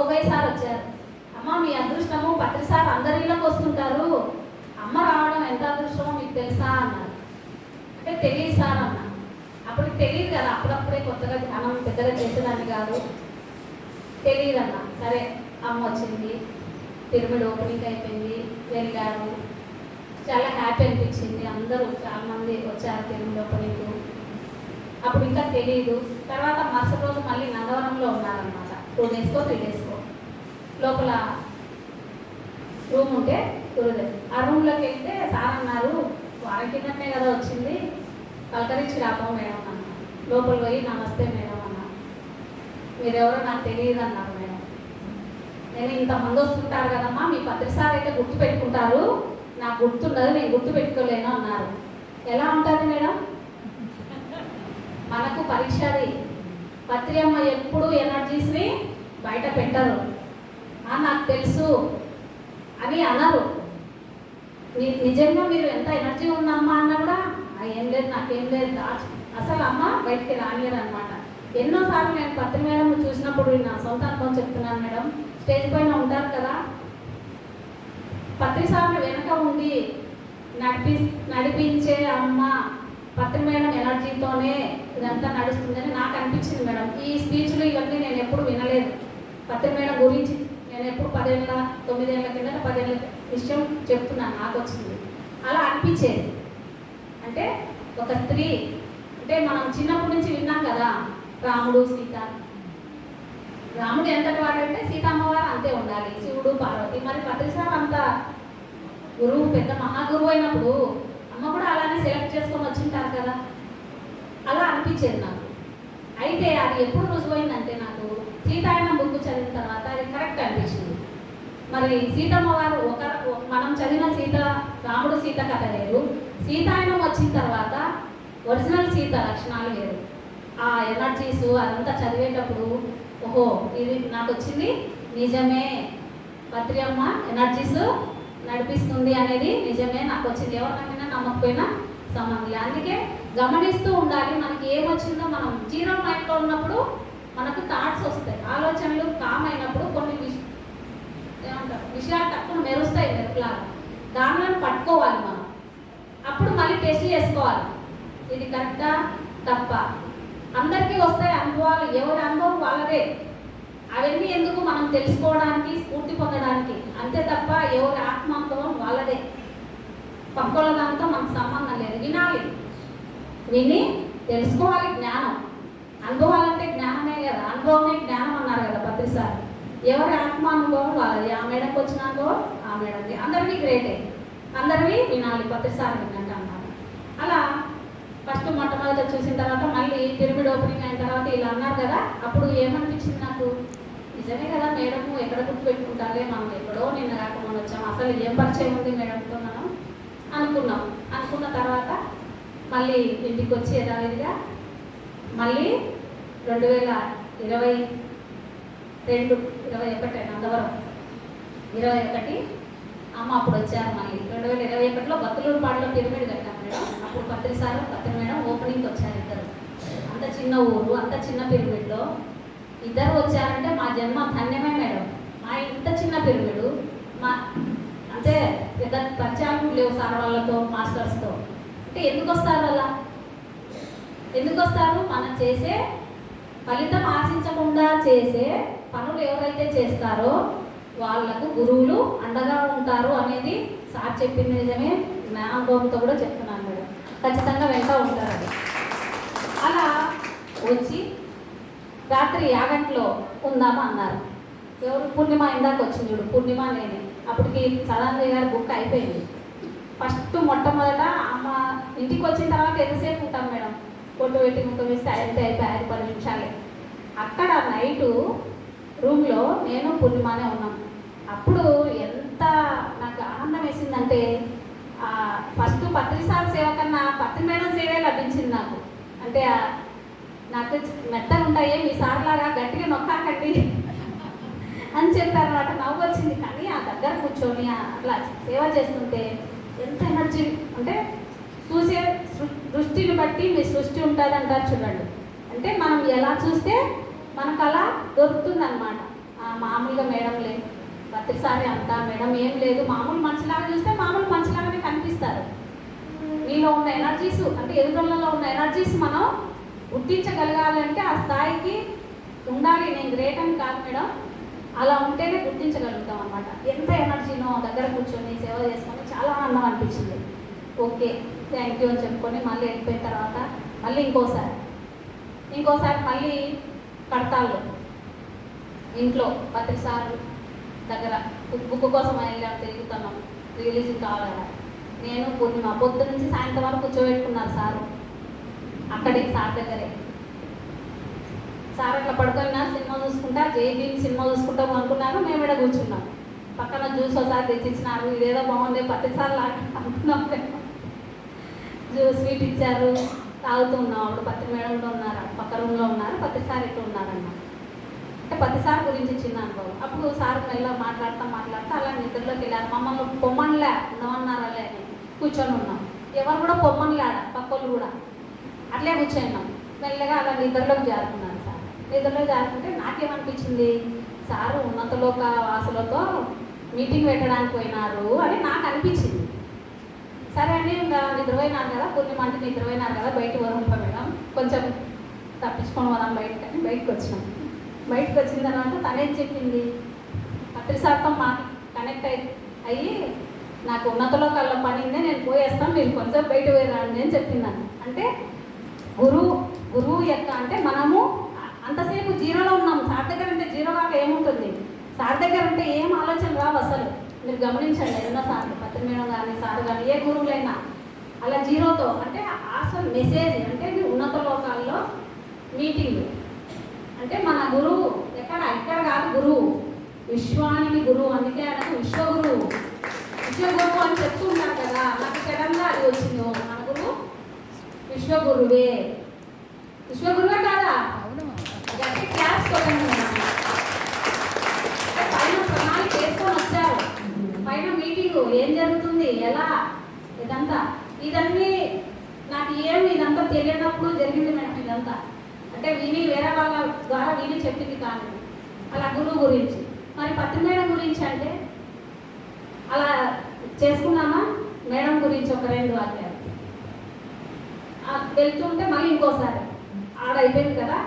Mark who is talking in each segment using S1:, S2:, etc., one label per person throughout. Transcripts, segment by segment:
S1: Shobhayya sir వచ్చారు. అమ్మ మీ అదృష్టము పత్రి సార్ అందరి ఇళ్ళకి వస్తుంటారు, అమ్మ రావడం ఎంత అదృష్టమో మీకు తెలుసా అన్నారు. అంటే తెలియదు సార్ అన్న. అప్పటికి తెలియదు కదా, అప్పుడప్పుడే కొత్తగా ధ్యానం పెద్దగా చేసేదాన్ని కాదు, తెలియదు అన్న. సరే అమ్మ వచ్చింది, పిరమిడ్ ఓపెనింగ్ అయిపోయింది, వెళ్ళారు, చాలా హ్యాపీ అనిపించింది. అందరూ చాలామంది వచ్చారు పిరమిడ్ ఓపెనింగ్. అప్పుడు ఇంకా తెలియదు. తర్వాత మరుసటి రోజు మళ్ళీ నందవరంలో ఉన్నారనమాట, 2 డేస్కో 3 డేస్కో. లోపల రూమ్ ఉంటే గురుదేవ్ ఆ రూమ్లోకి వెళ్తే సార్ అన్నారు, వారం కిందనే కదా వచ్చింది, పలకరించి రాపో మేడం అన్నారు. లోపల పోయి నమస్తే మేడం అన్నారు. మీరెవరో నాకు తెలియదు అన్నారు మేడం. నేను ఇంతమంది వస్తుంటారు కదమ్మా, మీ పత్రి సార్ అయితే గుర్తు పెట్టుకుంటారు, నాకు గుర్తుండదు, నేను గుర్తు పెట్టుకోలేను అన్నారు. ఎలా ఉంటుంది మేడం, మనకు పరీక్షది. పత్రి అమ్మ ఎప్పుడు ఎనర్జీస్ని బయట పెట్టరు, నాకు తెలుసు అని అన్నారు. నిజంగా మీరు ఎంత ఎనర్జీ ఉందమ్మా అన్నా కూడా ఏం లేదు, నాకేం లేదు, అసలు అమ్మ బయటికి రానియరు అనమాట. ఎన్నోసార్లు నేను పత్రి మేడం చూసినప్పుడు నా సొంత అనుభవం చెప్తున్నాను మేడం. స్టేజ్ పైన ఉంటారు కదా, పత్రి సార్లు వెనక ఉండి నడిపించే అమ్మ పత్రి మేడం ఎనర్జీతోనే ఇదంతా నడుస్తుందని నాకు అనిపించింది మేడం. ఈ స్పీచ్లు ఇవన్నీ నేను ఎప్పుడు వినలేదు. పత్రి మేడం గురించి నేను ఎప్పుడు 10 ఏళ్ళ 9 ఏళ్ళ కింద 10 ఏళ్ళ విషయం చెప్తున్నాను, నాకు వచ్చింది. అలా అనిపించేది. అంటే ఒక స్త్రీ అంటే మనం చిన్నప్పటి నుంచి విన్నాం కదా, రాముడు సీత. రాముడు ఎంతటి వాడంటే సీతమ్మవారు అంతే ఉండాలి, శివుడు పార్వతి. మరి పత్రి సార్ అంత గురువు, పెద్ద మహాగురువు అయినప్పుడు అమ్మ కూడా అలానే సెలెక్ట్ చేసుకొని వచ్చింటారు కదా, అలా అనిపించేది నాకు. అయితే అది ఎప్పుడు రుజువైందంటే నాకు సీతాయనం బుక్ చదివిన తర్వాత అది కరెక్ట్ అనిపించింది. మరి సీతమ్మ వారు మనం చదివిన రాముడు సీత కథ వేరు, సీతాయనం వచ్చిన తర్వాత ఒరిజినల్ సీత లక్షణాలు వేరు. ఆ ఎనర్జీస్ అదంతా చదివేటప్పుడు ఓహో ఇది నాకు వచ్చింది నిజమే, పత్రి అమ్మ ఎనర్జీస్ నడిపిస్తుంది అనేది నిజమే నాకు వచ్చింది. ఎవరికైనా నమ్మకపోయినా సంబంధం లేదు. అందుకే గమనిస్తూ ఉండాలి. మనకి ఏమొచ్చిందో మనం జీరో మైండ్లో ఉన్నప్పుడు మనకు థాట్స్ వస్తాయి, ఆలోచనలు కామ్ అయినప్పుడు కొన్ని విషయాలు తక్కువ మెరుస్తాయి మెరుపులాగా, దానిలో పట్టుకోవాలి మనం. అప్పుడు మళ్ళీ టెస్ట్ చేసుకోవాలి, ఇది కరెక్టా తప్ప. అందరికీ వస్తాయి అనుభవాలు, ఎవరి అనుభవం వాళ్ళదే. అవన్నీ ఎందుకు, మనం తెలుసుకోవడానికి, స్ఫూర్తి పొందడానికి అంతే తప్ప ఎవరి ఆత్మానుభవం వాళ్ళదే. పక్కల దాంతో మనకు సంబంధం లేదు. వినాలి, విని తెలుసుకోవాలి. జ్ఞానం, అనుభవాలంటే జ్ఞానమే కదా, అనుభవమే జ్ఞానం అన్నారు కదా పత్రి సార్. ఎవరి ఆత్మానుభవం వాళ్ళది. ఆ మేడకు వచ్చిన అనుభవం ఆ మేడది. అందరికీ గ్రేటే, అందరివి వినాలి, పత్రి సార్ విన్నట్టు అన్నారు. అలా ఫస్ట్ మొట్టమొదటి చూసిన తర్వాత మళ్ళీ పిరమిడ్ ఓపెనింగ్ అయిన తర్వాత ఇలా అన్నారు కదా, అప్పుడు ఏమనిపించింది నాకు, నిజమే కదా మేడము ఎక్కడ గుర్తు పెట్టుకుంటారే, మనం ఎక్కడో నిన్న రాకుండా వచ్చాము, అసలు ఏం పరిచయం ఉంది మేడంతో మనం అనుకున్న తర్వాత మళ్ళీ ఇంటికి వచ్చి యథావిధిగా మళ్ళీ 2021 నందవరం 21 అమ్మ అప్పుడు వచ్చారు. మళ్ళీ 2021లో బతులూరుపాడులో పిరమిడ్ కట్టాం మేడం. అప్పుడు పత్రి మేడం ఓపెనింగ్కి వచ్చారు ఇద్దరు. అంత చిన్న ఊరు, అంత చిన్న పిరమిడ్లో ఇద్దరు వచ్చారంటే మా జన్మ ధన్యమే మేడం. మా ఇంత చిన్న పిరమిడు, మా అంటే పెద్ద పరిచయాలు లేవు సార్ వాళ్ళతో, మాస్టర్స్తో. అంటే ఎందుకు వస్తారు అలా, ఎందుకు వస్తారు? మనం చేసే ఫలితం ఆశించకుండా చేసే పనులు ఎవరైతే చేస్తారో వాళ్ళకు గురువులు అండగా ఉంటారు అనేది సార్ చెప్పింది నిజమే. జ్ఞానానుభవంతో కూడా చెప్తున్నాను మేడం, ఖచ్చితంగా వెంట ఉంటారు. అది అలా వచ్చి రాత్రి 50 ఉందామా అన్నారు. ఎవరు? పూర్ణిమ ఇందాక వచ్చింది చూడు, పూర్ణిమ నేనే. అప్పటికి సదానందయ్య గారి బుక్ అయిపోయింది. ఫస్ట్ మొట్టమొదట అమ్మ ఇంటికి వచ్చిన తర్వాత ఎంతసేపు ఉంటాం మేడం, ఫోటో పెట్టి ముఖం వేస్తే అయితే అయిపోయి 10 నిమిషాలే. అక్కడ నైటు రూమ్లో నేను పూర్ణిమానే ఉన్నాం. అప్పుడు ఎంత నాకు ఆనందం వేసిందంటే, ఫస్ట్ పత్రి సార్ సేవ కన్నా పత్రి మేడం సేవే లభించింది నాకు. అంటే నాకు మెత్తలు ఉంటాయి, మీ సార్ లాగా గట్టిగా నొక్కాకండి అని చెప్పారు. నాకు నవ్వు వచ్చింది. కానీ ఆ దగ్గర కూర్చొని అట్లా సేవ చేస్తుంటే ఎంత ఎనర్జీ అంటే, చూసే దృష్టిని బట్టి మీ సృష్టి ఉంటుంది అంటారు చూడండి. అంటే మనం ఎలా చూస్తే మనకు అలా దొరుకుతుంది అనమాట. మామూలుగా మేడంలే ప్రతిసారి అంతా మేడం ఏం లేదు, మామూలు మనిషిలాగా చూస్తే మామూలు మనిషిలాగానే కనిపిస్తారు. మీలో ఉన్న ఎనర్జీస్ అంటే ఎదురులలో ఉన్న ఎనర్జీస్ మనం గుర్తించగలగాలంటే ఆ స్థాయికి ఉండాలి. నేను గ్రేట్ అని కాదు మేడం, అలా ఉంటేనే గుర్తించగలుగుతాం అనమాట. ఎంత ఎనర్జీనో దగ్గర కూర్చొని సేవ చేసుకొని చాలా ఆనందం అనిపించింది. ఓకే థ్యాంక్ యూ అని చెప్పుకొని మళ్ళీ వెళ్ళిపోయిన తర్వాత మళ్ళీ ఇంకోసారి మళ్ళీ కడతాళ్ళు ఇంట్లో ప్రతిసారి దగ్గర బుక్ కోసం వెళ్ళాం, తిరుగుతున్నాం, రిలీజింగ్ కావాలన్నా. నేను పూర్ణిమ పొద్దు నుంచి సాయంత్రం వరకు కూర్చోబెట్టుకున్నారు సారు అక్కడే సార్ దగ్గరే. సార్ అట్లా పడుకున్నా సినిమా చూసుకుంటా, జేబీని సినిమా చూసుకుంటాం అనుకున్నాను. మేము ఇక్కడ కూర్చున్నాం. పక్కన జ్యూస్ ఒకసారి తెచ్చిచ్చినారు, ఇదేదో బాగుంది ప్రతిసారి లాగా అనుకున్నాం. స్వీట్ ఇచ్చారు, తాగుతున్నాం. అప్పుడు పత్తి మేడం కూడా ఉన్నారు, పక్క రూమ్లో ఉన్నారు, ప్రతిసారి ఇట్లా ఉన్నారన్న. అంటే ప్రతిసారి గురించి చిన్న అనుభవం. అప్పుడు సార్ మెల్ల మాట్లాడుతూ అలా నిద్రలోకి వెళ్ళారు. మమ్మల్ని పొమ్మనిలే ఉండమన్నారలే అని కూర్చొని ఉన్నాం. ఎవరు కూడా పొమ్మనిలాడ, పక్కలు కూడా అట్లే కూర్చొన్నాం. మెల్లగా అలా నిద్రలోకి జారుకున్నారు సార్. నిద్రలో జారుకుంటే నాకేమనిపించింది, సారు ఉన్నతలోక వాసులతో మీటింగ్ పెట్టడానికి పోయినారు అని నాకు అనిపించింది. సరే అని ఇంకా నిద్రపోయినారు కదా, పూర్ణిమ నిద్రపోయినారు కదా, బయటకు వరంప మేడం కొంచెం తప్పించుకొని వదాం బయటకు అని బయటకు వచ్చినాం. బయటకు వచ్చిన తర్వాత తనేం చెప్పింది, పత్రిసార్తో కనెక్ట్ అయ్యి నాకు ఉన్నతలో కళ్ళ పనిందే, నేను పోయేస్తాను, మీరు కొంచెం బయట పోయిరండి అని చెప్పిందని. అంటే గురువు యొక్క అంటే మనము అంతసేపు జీరోలో ఉన్నాం. సార్ దగ్గర అంటే జీరో కాక ఏముంటుంది, సార్ దగ్గర అంటే ఏం ఆలోచన రావు అసలు. మీరు గమనించండి, ఏదైనా సార్ పత్రి మేడం కానీ సార్ కానీ ఏ గురువులైనా అలా జీరోతో అంటే అసలు మెసేజ్ అంటే ఉన్నత లోకాల్లో మీటింగ్ అంటే మన గురువు ఎక్కడ కాదు, గురువు విశ్వానికి గురువు, అందుకే ఆయనకు విశ్వగురువు అని చెప్తూ ఉంటారు కదా. నాకు సడన్గా అది వచ్చింది, మన గురువు విశ్వగురువే. విశ్వగురువే కాదా, క్లాస్ పైన ప్రణాళిక చేసుకొని వచ్చారు. పైన మీటింగ్ ఏం జరుగుతుంది, ఎలా, ఇదన్నీ నాకు ఇదంతా తెలియనప్పుడు జరిగింది మేడం. ఇదంతా అంటే వేరే వాళ్ళ ద్వారా చెప్పింది కానీ అలా గురువు గురించి. మరి పత్రి మేడం గురించి అంటే అలా చేసుకున్నామా, మేడం గురించి ఒక 2 వాక్యాలు. వెళ్తుంటే మళ్ళీ ఇంకోసారి ఆడైపోయింది కదా,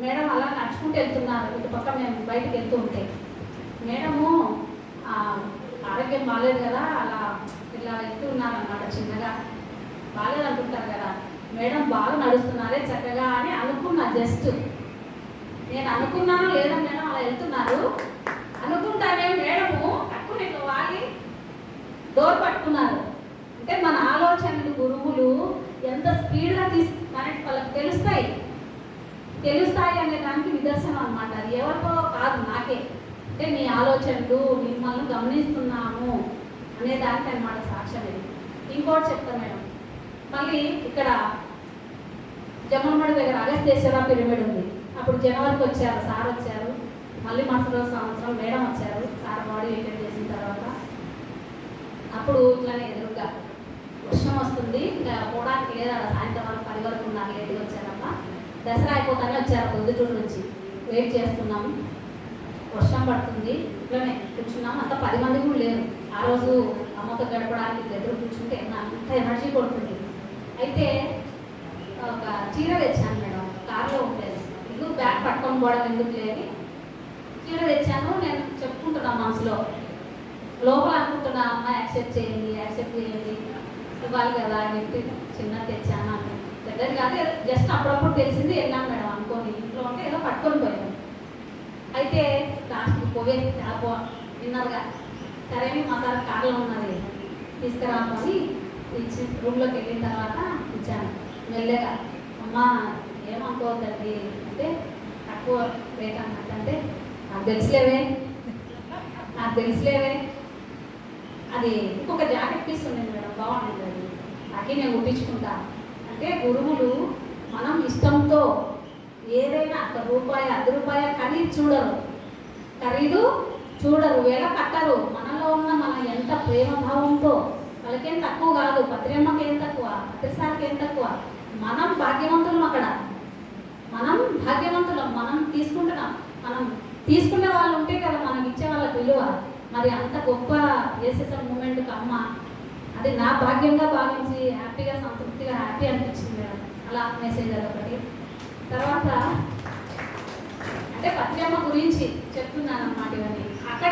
S1: మేడం అలా నడుచుకుంటూ వెళ్తున్నారు. ఇటు పక్క మేము బయటకు వెళ్తూ ఉంటే మేడము ఆరోగ్యం బాగాలేదు కదా, అలా ఇలా వెళ్తూ ఉన్నారన్నమాట. చిన్నగా బాగాలేదు అనుకుంటారు కదా, మేడం బాగా నడుస్తున్నారే చక్కగా అని అనుకున్నా. జస్ట్ నేను అనుకున్నాను లేదా మేడం అలా వెళ్తున్నారు అనుకుంటానే మేడము తక్కువ ఇట్లా వాలి డోర్ పట్టుకున్నారు. అంటే మన ఆలోచనలు గురువులు ఎంత స్పీడ్గా మనకి వాళ్ళకి తెలుస్తాయి అనే దానికి నిదర్శనం అనమాట. అది ఎవరికో కాదు, నాకే. అంటే నీ ఆలోచనలు మిమ్మల్ని గమనిస్తున్నాము అనే దానికి అనమాట సాక్ష్యం ఇది. ఇంకోటి చెప్తా మేడం, మళ్ళీ ఇక్కడ జమ్మలమడి దగ్గర అగస్త్యేశ్వర పిరమిడ్ ఉంది. అప్పుడు జనవరికి వచ్చారు, సార్ వచ్చారు. మళ్ళీ మరుసటి సంవత్సరం మేడం వచ్చారు. సార్ బాడీ వెయిటెడ్ చేసిన తర్వాత అప్పుడు ఇట్లానే ఎదురుగా వర్షం వస్తుంది, ఇంకా పోవడానికి లేదా సాయంత్రం వరకు 10 వరకు ఉన్నారు, లేట్గా వచ్చారమ్మా. దసరా అయిపోతానే వచ్చారు, పొద్దుటూరు నుంచి వెయిట్ చేస్తున్నాము. వర్షం పడుతుంది, ఇట్లనే కూర్చున్నాము. అంతా 10 మంది కూడా లేరు. ఆ రోజు అమ్మతో గడపడానికి ఎదురు కూర్చుంటే అంత ఎనర్జీ కొడుతుంది. అయితే ఒక చీర తెచ్చాను మేడం, కార్లో ఉండేది. ఇది బ్యాగ్ పట్టుకొని పోవడం ఎందుకు లేని చీర తెచ్చాను. నేను చెప్పుకుంటున్నా మనసులో, లోపల అనుకుంటున్నా అమ్మ యాక్సెప్ట్ చేయండి ఇవ్వాలి కదా అని చెప్పి చిన్న తెచ్చాను. అని దగ్గర కాదు, జస్ట్ అప్పుడప్పుడు తెలిసింది వెళ్ళాను మేడం అనుకోని. ఇంట్లో ఉంటే ఏదో పట్టుకొని పోయాను. అయితే లాస్ట్కి పోవే విన్నారుగా, సరే మా సార్ కార్లో ఉన్నది తీసుకురామని ఇచ్చి రూమ్లోకి వెళ్ళిన తర్వాత ఇచ్చాను. మెల్లగా అమ్మ ఏమనుకోవద్దండి అంటే తక్కువ రేట్ అన్నట్టు. అంటే నాకు తెలుసులేవే అది ఇంకొక జాకెట్ పీస్ ఉంది మేడం, బాగుంటుంది అది, నాకే నేను కుట్టించుకుంటా. అంటే గురువులు మనం ఇష్టంతో ఏదైనా ₹1 ₹10 ఖరీదు చూడరు, వేళ కట్టరు. మనలో ఉన్న మన ఎంత ప్రేమభావంతో వాళ్ళకేం తక్కువ కాదు, పత్రియమ్మకి ఏం తక్కువ, పత్రిసారికి ఏం తక్కువ. మనం భాగ్యవంతులం, మనం తీసుకుంటున్నాం. మనం తీసుకునే వాళ్ళు ఉంటే మరి అంత గొప్ప ఏసేసం మూమెంట్కి అమ్మ అది నా భాగ్యంగా భావించి హ్యాపీగా సంతృప్తిగా హ్యాపీ అనిపించింది మేడం. అలా మెసేజ్ అదొకటి. తర్వాత అంటే పత్రి అమ్మ గురించి చెప్తున్నాను అన్నమాట ఇవన్నీ.